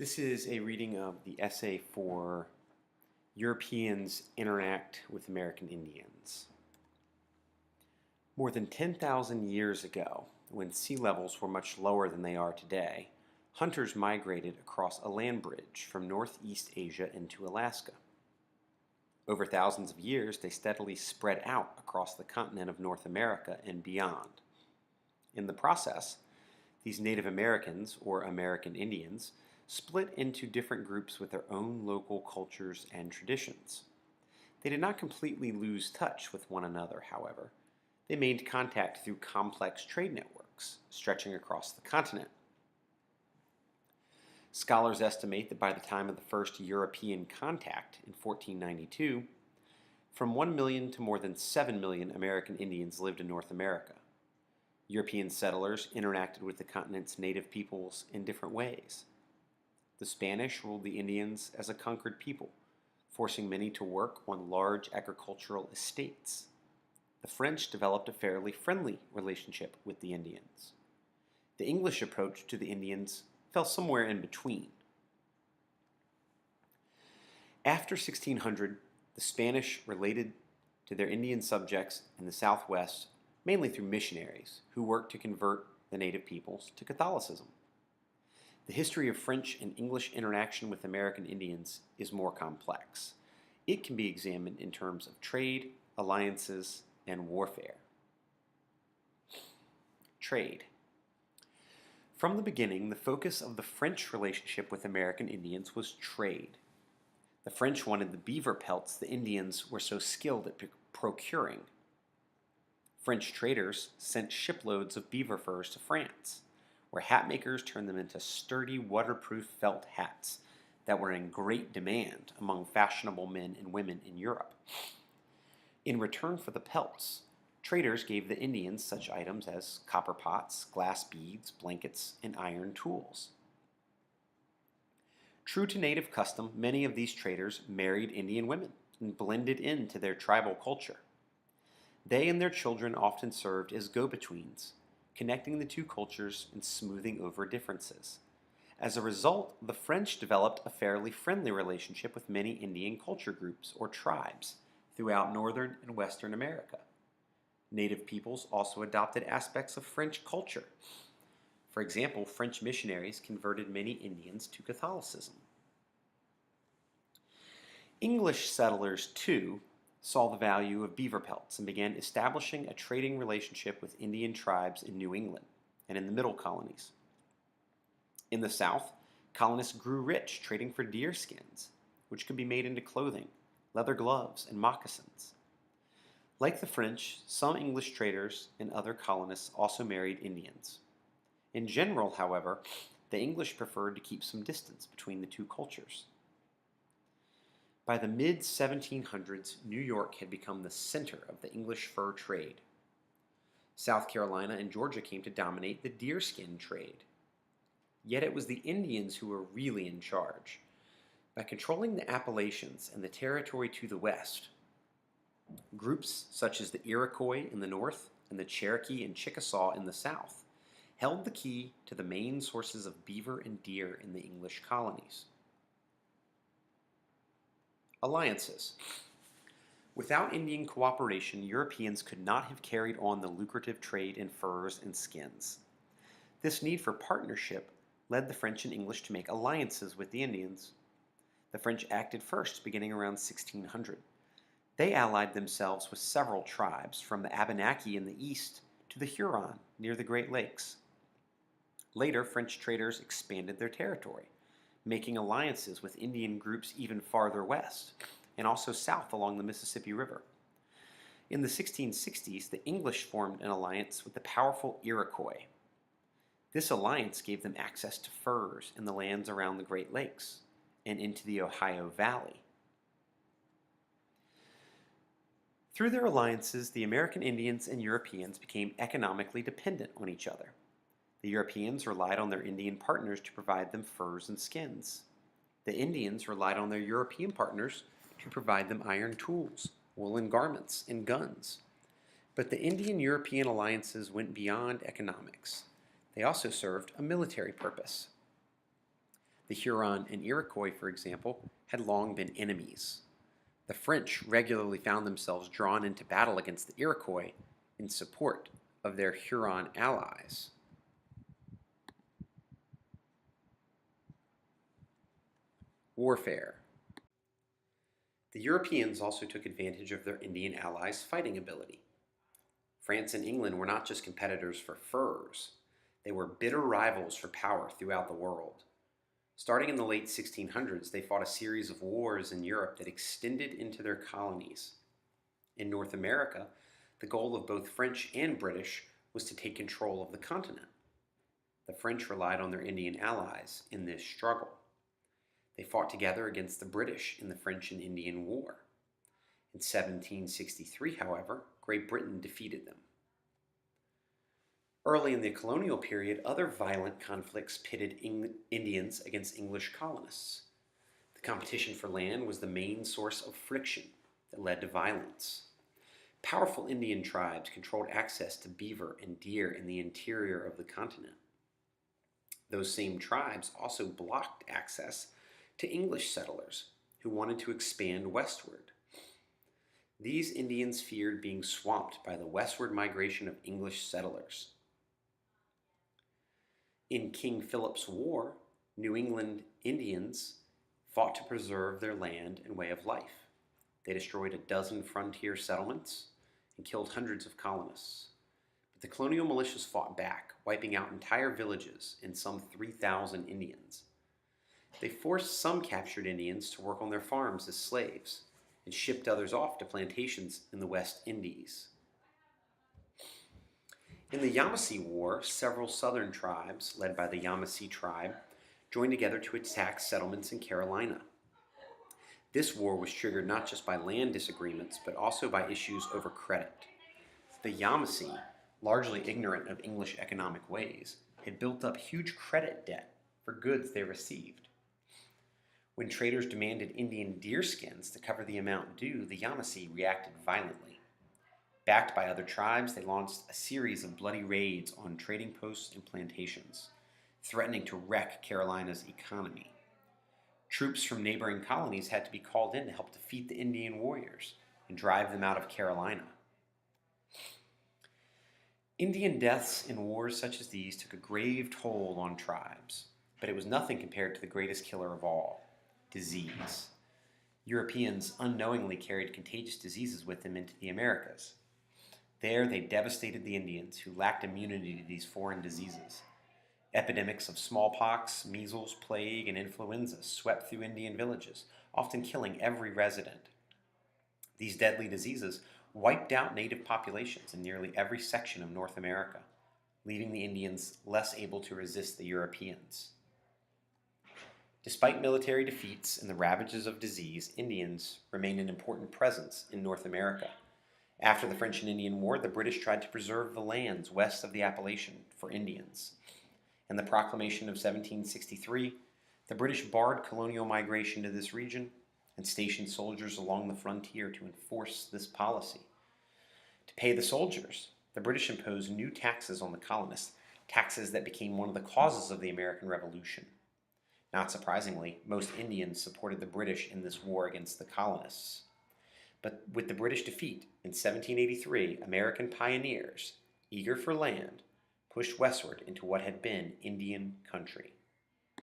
This is a reading of the essay for Europeans Interact with American Indians. More than 10,000 years ago, when sea levels were much lower than they are today, hunters migrated across a land bridge from Northeast Asia into Alaska. Over thousands of years, they steadily spread out across the continent of North America and beyond. In the process, these Native Americans, or American Indians, split into different groups with their own local cultures and traditions. They did not completely lose touch with one another, however. They made contact through complex trade networks stretching across the continent. Scholars estimate that by the time of the first European contact in 1492, from 1 million to more than 7 million American Indians lived in North America. European settlers interacted with the continent's native peoples in different ways. The Spanish ruled the Indians as a conquered people, forcing many to work on large agricultural estates. The French developed a fairly friendly relationship with the Indians. The English approach to the Indians fell somewhere in between. After 1600, the Spanish related to their Indian subjects in the Southwest mainly through missionaries who worked to convert the native peoples to Catholicism. The history of French and English interaction with American Indians is more complex. It can be examined in terms of trade, alliances, and warfare. Trade. From the beginning, the focus of the French relationship with American Indians was trade. The French wanted the beaver pelts the Indians were so skilled at procuring. French traders sent shiploads of beaver furs to France, where hat makers turned them into sturdy, waterproof felt hats that were in great demand among fashionable men and women in Europe. In return for the pelts, traders gave the Indians such items as copper pots, glass beads, blankets, and iron tools. True to native custom, many of these traders married Indian women and blended into their tribal culture. They and their children often served as go-betweens, connecting the two cultures and smoothing over differences. As a result, the French developed a fairly friendly relationship with many Indian culture groups or tribes throughout northern and western America. Native peoples also adopted aspects of French culture. For example, French missionaries converted many Indians to Catholicism. English settlers, too, saw the value of beaver pelts and began establishing a trading relationship with Indian tribes in New England and in the middle colonies. In the South, colonists grew rich trading for deer skins, which could be made into clothing, leather gloves, and moccasins. Like the French, some English traders and other colonists also married Indians. In general, however, the English preferred to keep some distance between the two cultures. By the mid-1700s, New York had become the center of the English fur trade. South Carolina and Georgia came to dominate the deerskin trade. Yet it was the Indians who were really in charge. By controlling the Appalachians and the territory to the west, groups such as the Iroquois in the north and the Cherokee and Chickasaw in the south held the key to the main sources of beaver and deer in the English colonies. Alliances. Without Indian cooperation, Europeans could not have carried on the lucrative trade in furs and skins. This need for partnership led the French and English to make alliances with the Indians. The French acted first, beginning around 1600. They allied themselves with several tribes, from the Abenaki in the east to the Huron near the Great Lakes. Later, French traders expanded their territory, making alliances with Indian groups even farther west, and also south along the Mississippi River. In the 1660s, the English formed an alliance with the powerful Iroquois. This alliance gave them access to furs in the lands around the Great Lakes and into the Ohio Valley. Through their alliances, the American Indians and Europeans became economically dependent on each other. The Europeans relied on their Indian partners to provide them furs and skins. The Indians relied on their European partners to provide them iron tools, woolen garments, and guns. But the Indian-European alliances went beyond economics. They also served a military purpose. The Huron and Iroquois, for example, had long been enemies. The French regularly found themselves drawn into battle against the Iroquois in support of their Huron allies. Warfare. The Europeans also took advantage of their Indian allies' fighting ability. France and England were not just competitors for furs, they were bitter rivals for power throughout the world. Starting in the late 1600s, they fought a series of wars in Europe that extended into their colonies. In North America, the goal of both French and British was to take control of the continent. The French relied on their Indian allies in this struggle. They fought together against the British in the French and Indian War. In 1763, however, Great Britain defeated them. Early in the colonial period, other violent conflicts pitted Indians against English colonists. The competition for land was the main source of friction that led to violence. Powerful Indian tribes controlled access to beaver and deer in the interior of the continent. Those same tribes also blocked access to English settlers who wanted to expand westward. These Indians feared being swamped by the westward migration of English settlers. In King Philip's War, New England Indians fought to preserve their land and way of life. They destroyed a dozen frontier settlements and killed hundreds of colonists. But the colonial militias fought back, wiping out entire villages and some 3,000 Indians. They forced some captured Indians to work on their farms as slaves and shipped others off to plantations in the West Indies. In the Yamasee War, several southern tribes, led by the Yamasee tribe, joined together to attack settlements in Carolina. This war was triggered not just by land disagreements, but also by issues over credit. The Yamasee, largely ignorant of English economic ways, had built up huge credit debt for goods they received. When traders demanded Indian deerskins to cover the amount due, the Yamasee reacted violently. Backed by other tribes, they launched a series of bloody raids on trading posts and plantations, threatening to wreck Carolina's economy. Troops from neighboring colonies had to be called in to help defeat the Indian warriors and drive them out of Carolina. Indian deaths in wars such as these took a grave toll on tribes, but it was nothing compared to the greatest killer of all: disease. Europeans unknowingly carried contagious diseases with them into the Americas. There, they devastated the Indians, who lacked immunity to these foreign diseases. Epidemics of smallpox, measles, plague, and influenza swept through Indian villages, often killing every resident. These deadly diseases wiped out native populations in nearly every section of North America, leaving the Indians less able to resist the Europeans. Despite military defeats and the ravages of disease, Indians remained an important presence in North America. After the French and Indian War, the British tried to preserve the lands west of the Appalachian for Indians. In the Proclamation of 1763, the British barred colonial migration to this region and stationed soldiers along the frontier to enforce this policy. To pay the soldiers, the British imposed new taxes on the colonists, taxes that became one of the causes of the American Revolution. Not surprisingly, most Indians supported the British in this war against the colonists. But with the British defeat in 1783, American pioneers, eager for land, pushed westward into what had been Indian country.